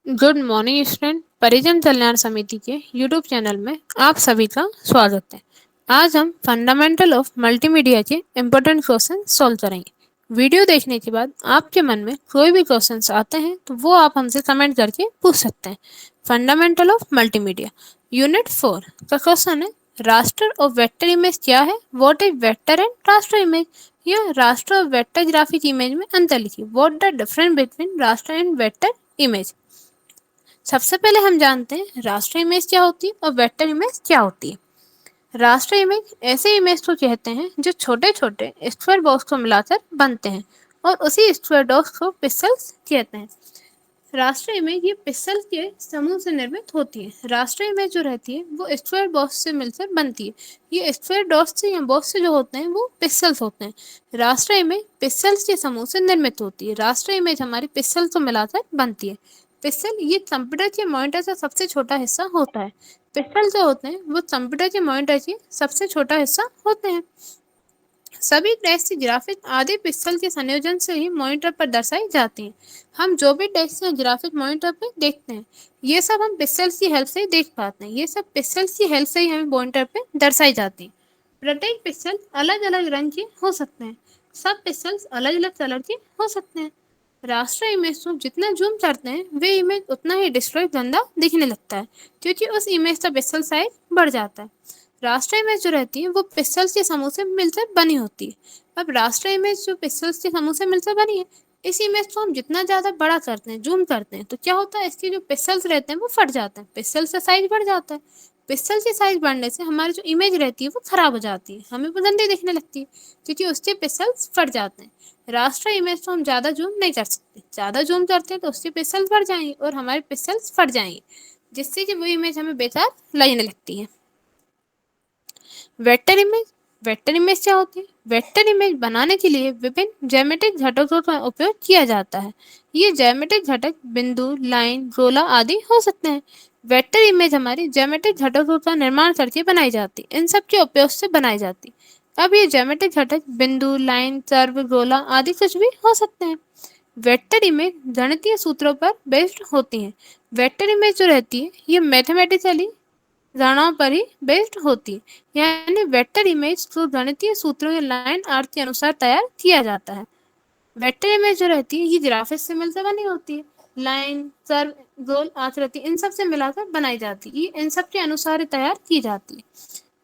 Good morning student. परिजन कल्याण समिति के यूट्यूब चैनल में आप सभी का स्वागत है। आज हम फंडामेंटल ऑफ मल्टीमीडिया के इम्पोर्टेंट क्वेश्चन सॉल्व करेंगे। वीडियो देखने के बाद आपके मन में कोई भी क्वेश्चंस आते हैं तो वो आप हमसे कमेंट करके पूछ सकते हैं। फंडामेंटल ऑफ मल्टीमीडिया यूनिट 4 का क्वेश्चन है, राष्ट्र और वेक्टर इमेज क्या है? व्हाट इज वेक्टर एंड राष्ट्र इमेज? या राष्ट्र और वेक्टर ग्राफिक इमेज में अंतर लिखिए। व्हाट द डिफरेंस बिटवीन राष्ट्र एंड वेक्टर इमेज? सबसे पहले हम जानते हैं राष्ट्र इमेज क्या होती है और वेक्टर इमेज क्या होती है। राष्ट्र इमेज ऐसे इमेज को कहते हैं जो छोटे छोटे स्क्वायर बॉक्स को मिलाकर बनते हैं और उसी स्क्वायर बॉक्स को पिक्सेल्स कहते हैं। राष्ट्र इमेज ये पिक्सल के समूह से निर्मित होती है। राष्ट्र इमेज जो रहती है वो स्क्वायर बॉक्स से मिलकर बनती है। ये स्क्वायर डॉट्स से या बॉक्स से जो होते हैं वो पिक्सेल्स होते हैं। राष्ट्र इमेज पिक्सेल्स के समूह से निर्मित होती है। राष्ट्र इमेज हमारी पिक्सेल्स को मिलाकर बनती है। पिक्सल ये कंप्यूटर के मॉनिटर का सबसे छोटा हिस्सा होता है। पिक्सल जो होते हैं वो कंप्यूटर के मॉनिटर के सबसे छोटा हिस्सा होते हैं। सभी टेक्स्ट ग्राफिक आधे पिक्सल के संयोजन से ही मॉनिटर पर दर्शाई जाती हैं। हम जो भी टेक्स्ट या ग्राफिक मॉनिटर पर देखते हैं ये सब हम पिक्सेल्स की हेल्प से ही देख पाते हैं। ये सब पिक्सेल्स की हेल्प से ही हमें मॉनिटर पर दर्शाई जाती हैं। प्रत्येक पिक्सल अलग अलग रंग के हो सकते हैं। सब पिक्सेल्स अलग अलग कलर के हो सकते हैं। राष्ट्र इमेज को जितना जूम करते हैं वे इमेज उतना ही डिस्ट्रॉय गंदा दिखने लगता है क्योंकि उस इमेज का पिक्सल साइज बढ़ जाता है। राष्ट्र इमेज जो रहती है वो पिक्सेल्स के समूह से मिलकर बनी होती है। अब राष्ट्र इमेज जो पिक्सेल्स के समूह से मिलकर बनी है, इस इमेज को हम जितना ज़्यादा बड़ा करते हैं, जूम करते हैं, तो क्या होता है, इसके जो पिक्सेल्स रहते हैं वो फट जाते हैं, पिक्सल का साइज बढ़ जाता है। पिक्सल की साइज बढ़ने से हमारी जो इमेज रहती है वो खराब हो जाती है, हमें वो गंदी दिखने लगती है क्योंकि उसके पिक्सेल्स फट जाते हैं। राष्ट्र इमेज को हम ज़्यादा जूम नहीं कर सकते, ज़्यादा जूम करते हैं तो उसके पिक्सेल्स बढ़ जाएंगे और हमारे पिक्सेल्स फट जाएंगे, जिससे कि वो इमेज हमें बेकार लगने लगती है। वेक्टर इमेज, वेक्टर इमेज क्या होती है? वेक्टर इमेज बनाने के लिए विभिन्न ज्यामितिक घटकों का उपयोग किया जाता है। ये ज्यामितिक घटक बिंदु, लाइन, गोला आदि हो सकते हैं। वेक्टर इमेज हमारी ज्यामितिक घटकों का निर्माण करके बनाई जाती है, इन सब के उपयोग से बनाई जाती है। अब ये ज्यामितिक घटक बिंदु, लाइन, कर्व, गोला आदि कुछ भी हो सकते हैं। वेक्टर इमेज गणितीय सूत्रों पर बेस्ड होती है। वेक्टर इमेज जो रहती है ये मैथमेटिकली धारणाओं पर ही बेस्ड होती है, यानी वेक्टर इमेज को गणितीय सूत्रों या लाइन आर्ट के अनुसार तैयार किया जाता है। वेक्टर इमेज जो रहती है ये ग्राफिक्स से मिलकर बनी होती है। लाइन, कर्व, गोल, आकृति इन सब से मिलाकर बनाई जाती है, ये इन सब के अनुसार तैयार की जाती है।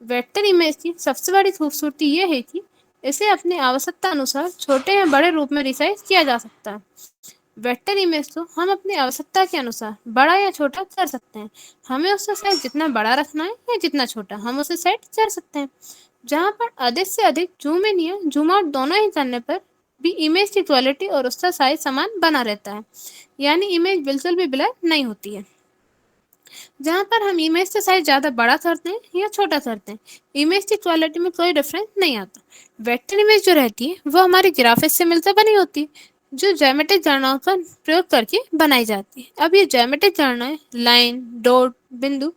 वेक्टर इमेज की सबसे बड़ी खूबसूरती ये है कि इसे अपनी आवश्यकता अनुसार छोटे या बड़े रूप में रिसाइज किया जा सकता है। वेक्टर इमेज को हम अपनी आवश्यकता के अनुसार बड़ा या छोटा कर सकते हैं। हमें उसका साइज जितना बड़ा रखना है या जितना छोटा, हम उसे सेट कर सकते हैं। जहाँ पर अधिक से अधिक जूम इन या जूम आउट दोनों ही करने पर भी इमेज की क्वालिटी और उसका साइज समान बना रहता है, यानी इमेज बिल्कुल भी ब्लर नहीं होती है। जहाँ पर हम इमेज का साइज ज़्यादा बड़ा करते हैं या छोटा करते हैं, इमेज की क्वालिटी में कोई डिफरेंस नहीं आता। वेक्टर इमेज जो रहती है वो हमारी ग्राफिक्स से मिलकर बनी होती है, जो ज्यामितिक गणनाओं का प्रयोग करके बनाई जाती है। अब ये ज्यामितिक गणनाएं लाइन, डॉट, बिंदु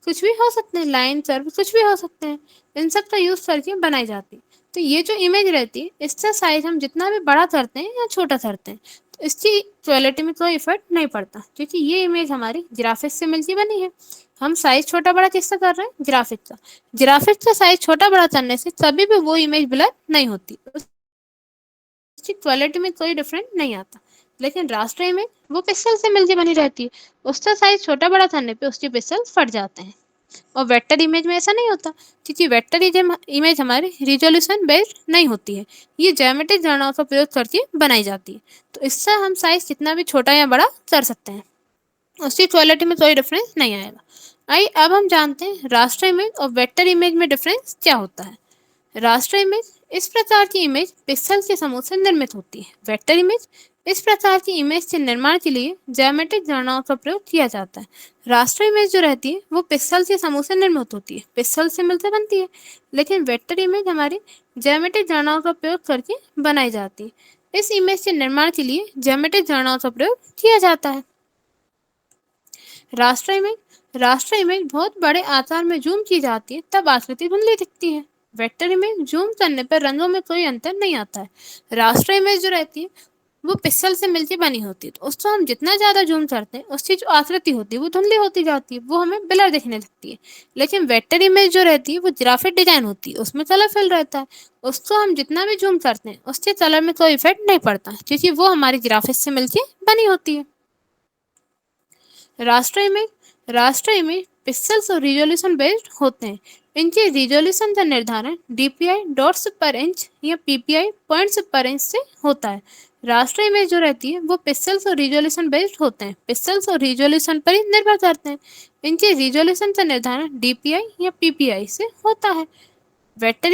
कुछ भी हो सकते हैं, लाइन, कर्व कुछ भी हो सकते हैं, इन सब का यूज करके बनाई जाती है। तो ये जो इमेज रहती है इसका साइज हम जितना भी बड़ा करते हैं या छोटा करते हैं तो इसकी क्वालिटी में कोई इफेक्ट नहीं पड़ता, क्योंकि ये इमेज हमारी ग्राफिक्स से मिलकर बनी है। हम साइज छोटा बड़ा किसका कर रहे हैं? ग्राफिक्स का। ग्राफिक्स का साइज छोटा बड़ा करने से कभी भी वो इमेज ब्लर नहीं होती, उसकी क्वालिटी में कोई डिफरेंस नहीं आता। लेकिन रास्टर इमेज वो पिक्सल से मिलकर बनी रहती है, उसका साइज छोटा बड़ा करने पे उसके पिक्सल फट जाते हैं। और वेक्टर इमेज में ऐसा नहीं होता, क्योंकि वेक्टर इमेज हमारी रिजोल्यूशन बेस्ड नहीं होती है, ये ज्यामितिक गणनाओं का प्रयोग करके बनाई जाती है। तो इससे हम साइज कितना भी छोटा या बड़ा कर सकते हैं, उसकी क्वालिटी में कोई डिफरेंस नहीं आएगा। आइए अब हम जानते हैं रास्टर इमेज और वेक्टर इमेज में डिफरेंस क्या होता है। रास्टर इमेज इस प्रकार की इमेज पिक्सल के समूह से निर्मित होती है। वेक्टर इमेज इस प्रकार की इमेज के निर्माण के लिए ज्यामितिक गणनाओं का प्रयोग किया जाता है। रास्टर इमेज जो रहती है वो पिक्सल के समूह से निर्मित होती है, पिक्सल से मिलकर बनती है। लेकिन वेक्टर इमेज हमारी ज्यामितिक गणनाओं का प्रयोग करके बनाई जाती है। इस इमेज के निर्माण के लिए ज्यामितिक गणनाओं का प्रयोग किया जाता है। रास्टर इमेज बहुत बड़े आकार में जूम की जाती है तब आकृति धुंधली दिखती है। वेक्टर इमेज जूम करने पर रंगों में कोई अंतर नहीं आता है। रास्टर इमेज जो रहती है वो पिक्सल से मिलकर बनी होती है, तो उसको हम जितना ज़्यादा जूम करते हैं उसकी जो आकृति होती है वो धुंधली होती जाती है, वो हमें ब्लर दिखने लगती है। लेकिन वेक्टर इमेज जो रहती है वो ग्राफिक डिजाइन होती है, उसमें कलर फिल रहता है, उसको हम जितना भी जूम करते हैं उसके कलर में कोई इफेक्ट नहीं पड़ता, क्योंकि वो हमारी ग्राफिक्स से मिलकर बनी होती है। राष्ट्र इमेज पिक्सेल्स और रिजोल्यूशन बेस्ड होते हैं। इनके रिजोल्यूशन का निर्धारण डीपीआई डॉट्स पर इंच या पीपीआई पॉइंट्स पर इंच से होता है। राष्ट्र इमेज जो रहती है वो पिक्सेल्स और रिजोल्यूशन बेस्ड होते हैं, पिक्सेल्स और रिजोल्यूशन पर ही निर्भर करते हैं। इनके रिजोल्यूशन का निर्धारण डीपीआई या पीपीआई से होता है। वेक्टर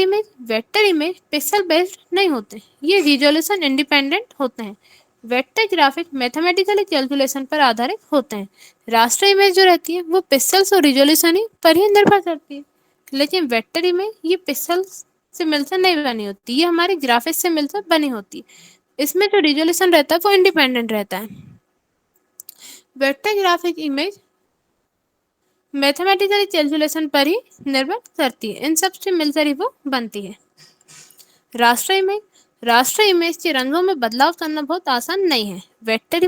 इमेज पिक्सल बेस्ड नहीं होते, ये रिजोल्यूशन इंडिपेंडेंट होते हैं। वेक्टर ग्राफिक मैथमेटिकली कैलकुलेशन पर आधारित होते हैं। रास्टर इमेज जो रहती है वो पिक्सेल्स और रिजोल्यूशन ही पर ही निर्भर करती है। लेकिन वेक्टर इमेज ये पिक्सेल्स से मिलकर नहीं बनी होती, ये हमारी ग्राफिक्स से मिलकर बनी होती है। इसमें जो रिजोल्यूशन रहता है वो इंडिपेंडेंट रहता है। Vector graphic image mathematically calculation पर ही निर्भर करती है, इन सब से मिलकर ही वो बनती है। राष्ट्र इमेज के रंगों में बदलाव करना बहुत आसान नहीं है। वेक्टर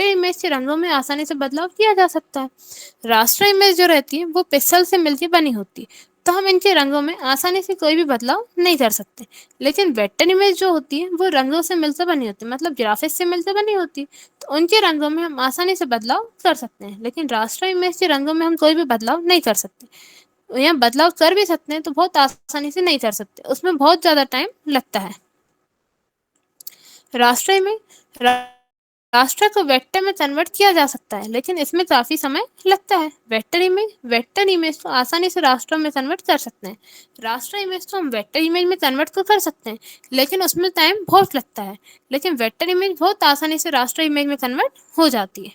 इमेज के रंगों में आसानी से बदलाव किया जा सकता है। राष्ट्र इमेज जो रहती है वो पिक्सल से मिलकर बनी होती है, तो हम इनके रंगों में आसानी से कोई भी बदलाव नहीं कर सकते। लेकिन वेक्टर इमेज जो होती है वो रंगों से मिलकर बनी होती है, मतलब ग्राफिक्स से मिलकर बनी होती है, तो उनके रंगों में हम आसानी से बदलाव कर सकते हैं। लेकिन राष्ट्र इमेज के रंगों में हम कोई भी बदलाव नहीं कर सकते, या बदलाव कर भी सकते हैं तो बहुत आसानी से नहीं कर सकते, उसमें बहुत ज़्यादा टाइम लगता है। राष्ट्र में राष्ट्र को वेक्टर में कन्वर्ट किया जा सकता है, लेकिन इसमें काफ़ी समय लगता है। वेक्टर इमेज को आसानी से राष्ट्रों में कन्वर्ट कर सकते हैं। राष्ट्र इमेज को हम वेक्टर इमेज में कन्वर्ट तो कर सकते हैं, लेकिन उसमें टाइम बहुत लगता है। लेकिन वेक्टर इमेज बहुत आसानी से राष्ट्र इमेज में कन्वर्ट हो जाती है।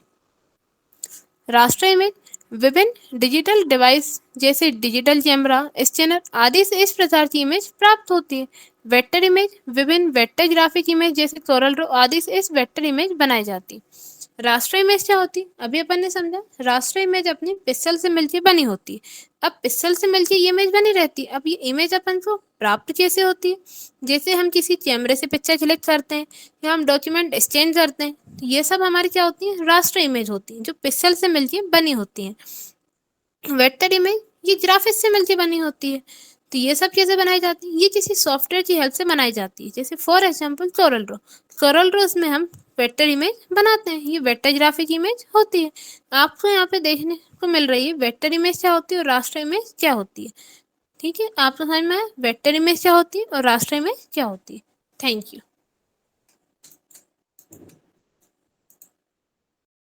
राष्ट्र इमेज विभिन्न डिजिटल डिवाइस जैसे डिजिटल कैमरा, स्कैनर आदि से इस प्रकार की इमेज प्राप्त होती है। वेक्टर इमेज विभिन्न वेक्टर ग्राफिक इमेज जैसे कोरल ड्रॉ आदि से इस वेक्टर इमेज बनाई जाती है। राष्ट्र इमेज क्या होती है, अभी अपन ने समझा। राष्ट्र इमेज अपनी पिक्सल से मिलकर बनी होती है। अब पिक्सल से मिलकर ये इमेज बनी रहती है। अब ये इमेज अपन को प्राप्त कैसे होती है, जैसे हम किसी कैमरे से पिक्चर क्लिक करते हैं या हम डॉक्यूमेंट स्कैन करते हैं, ये सब हमारी क्या होती है, राष्ट्र इमेज होती है, जो पिक्सल से मिलकर बनी होती है। वेक्टर इमेज ये ग्राफिक्स से मिलकर बनी होती है। तो ये सब कैसे बनाई जाती है, ये किसी सॉफ्टवेयर की हेल्प से बनाई जाती है, जैसे फॉर एग्जांपल कोरल ड्रॉ में हम वेक्टर इमेज बनाते हैं, ये वेक्टर ग्राफिक इमेज होती है। आपको यहाँ पे देखने को मिल रही है वेक्टर इमेज क्या होती है और राष्ट्र इमेज क्या होती है। ठीक है, आपको समझ में आया वेक्टर इमेज क्या होती है और राष्ट्र इमेज क्या होती है। Thank you.